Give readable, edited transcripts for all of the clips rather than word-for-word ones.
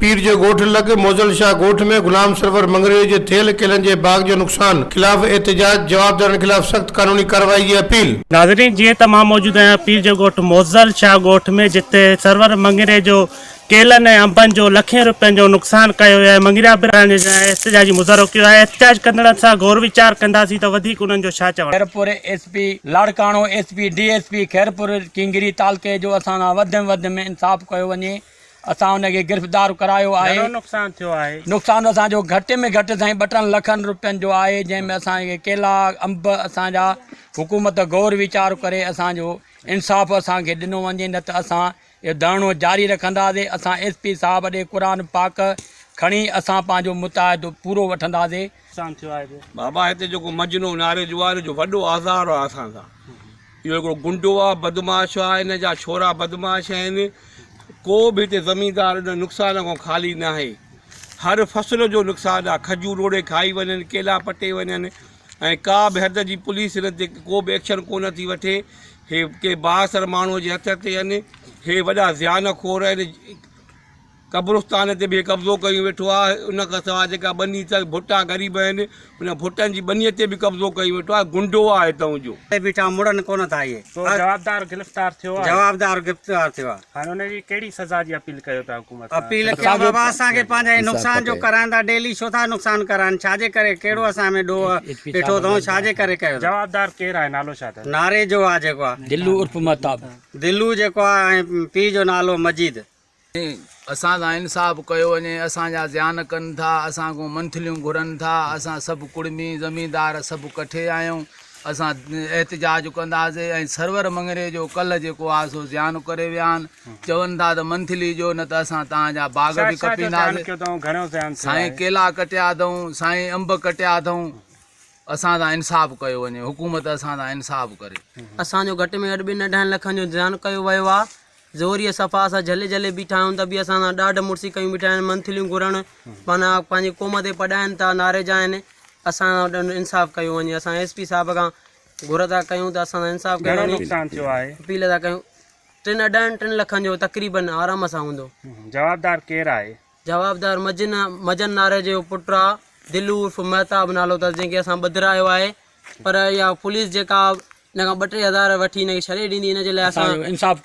पीर जो ॻोठ लॻ मोज़ल शाह ॻोठ में गुलाम सरवर मंगरे जे थियल केलनि जे बाग जो नुक़सान खिलाफ़ एहतजाज, जवाबदारनि खिलाफ़ सख्त कानूनी कार्रवाई की अपील। नाज़रीन, जीअं त मां मौजूदु आहियां पीर जो ॻोठ मोज़ल शाह ॻोठ में, जिते सरवर मंगरे जो केलनि ऐं अंबनि जो लखें रुपयनि जो नुक़सान कयो आहे। मंगरा बिरान एहतजाजी मुज़ाहिरो कयो आहे। एहतजाज कंदड़नि सां गौर वीचार कंदासीं त वधीक उन्हनि जो छा चवणु। Khairpur SP Larkana, SP DSP Khairpur Kingri तालुके जो असां वधि में वधि में इंसाफ़ कयो वञे। असां हुनखे गिरफ़्तार करायो आहे। नुक़सान थियो आहे? नुक़सानु असांजो घटि में घटि साईं 2 लखनि रुपयनि जो आहे, जंहिंमें असांखे केला अंब असांजा हुकूमत गौर वीचार करे असांजो इंसाफ़ असांखे ॾिनो वञे, न त असां इहो धरणो जारी रखंदासीं। असां एसपी साहब ॾे क़ुर पाक खणी असां पंहिंजो मुताहिदो पूरो वठंदासीं। नुक़सान थियो आहे बाबा, हिते जेको मजनो नारे जुवार जो वॾो आज़ार आहे असां सां। इहो हिकिड़ो गुंडो आहे, बदमाश आहे, हिन जा छोरा बदमाश आहिनि। को बि हिते ज़मीनदार हिन नुक़सान खां ख़ाली न आहे। हर फसल जो नुक़सानु आहे। खजूर रोड़े खाई वञनि, केला पटे वञनि, ऐं का बि हद जी पुलिस हिन ते को बि एक्शन कोन थी वठे। हे के बासर माण्हूअ जे हथ ते आहिनि। हे वॾा ज़ियानखोर आहिनि। कब्रिस्तान ते बि कब्ज़ो करी वेठो आहे। उन खां सवाइ जेका बनी त भुटा ग़रीब आहिनि, उन भुटनि जी बनीअ ते बि कब्ज़ो करी वेठो आहे। गुंडो आहे हितां जो। बीठा मुड़नि कोन था। इहे जवाबदार गिरफ़्तार थियो आहे? जवाबदार गिरफ़्तार थियो आहे। हाणे हुनजी कहिड़ी सज़ा जी अपील कयो था हुकूमत? अपील कयो बाबा, असांखे पंहिंजे नुक़सान जो कराइनि था। डेली छो था नुक़सान कराइनि? छाजे करे? कहिड़ो असां में ॾिठो अथऊं? छाजे करे कयो? जवाबदार केरु आहे? नालो छा अथव? नारे जो आहे जेको आहे दिल्लू उर्फ महताब। दिल्लू जेको आहे, ऐं पीउ जो नालो मजीद। असां सां इंसाफ़ कयो वञे। असांजा ज़ियान कनि था, असां खां मंथलियूं घुरनि था। असां सभु कुड़मी ज़मीनदार सभु कठे आहियूं। असां एहतजाज कंदासीं। ऐं सरवर मंगरे जो कल्ह जेको आहे सो ज़ियान करे विया आहिनि। चवनि था त मंथली जो, न त असां तव्हांजा बाग़ बि कपींदासीं। साईं केला कटिया अथऊं, साईं अंब कटिया अथऊं। असां सां इंसाफ़ कयो वञे। हुकूमत असां सां इंसाफ़ करे। असांजो घटि में घटि 2.5 लखनि जो ज़ियान कयो वियो आहे। ज़ोरीअ सफ़ा असां झले बीठा आहियूं, त बि असां सां ॾाढ मुड़सी कयूं बीठा आहिनि। मंथलियूं घुरण माना पंहिंजी क़ौम ते पढ़ाइनि था, नारे जा आहिनि। असां इंसाफ़ कयो वञे। असां एसपी साहब खां घुर था कयूं त असां इंसाफ़ कयो वञे। नुक़सान थियो आहे? अपील था कयूं 3 लखनि जो तक़रीबन आराम सां हूंदो। जवाबदार केरु आहे? जवाबदार मजन नारे जो पुटु आहे, दिल्लू उर्फ महताब नालो अथसि, जंहिंखे असां ॿधायो आहे। पर इहा पुलिस जेका हिन खां 2-3 हज़ार वठी हिनखे छॾे ॾींदी, हिन जे लाइ असांखे इंसाफ़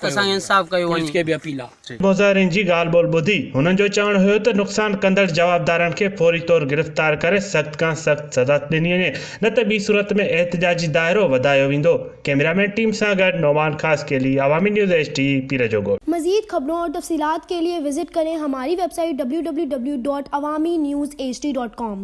कयो वञे। मुज़ाहिरीन जी ॻाल्हि ॿोल ॿुधी हुननि जो चवणु हुयो त नुक़सान कंदड़ जवाबदारनि खे फौरी तौर गिरफ़्तार करे सख़्त खां सख़्त सज़ा ॾिनी वञे, न त ॿी सूरत में एहतजाजी दायरो वधायो वेंदो। कैमरामैन टीम सां गॾु नौमान खास के लिए अवामी न्यूज़ HD पीर जो ॻोठ। मज़ीद खबरों और तफसीलात के लिए विजिट करें हमारी वेबसाइट www.awamiNewsHD.com।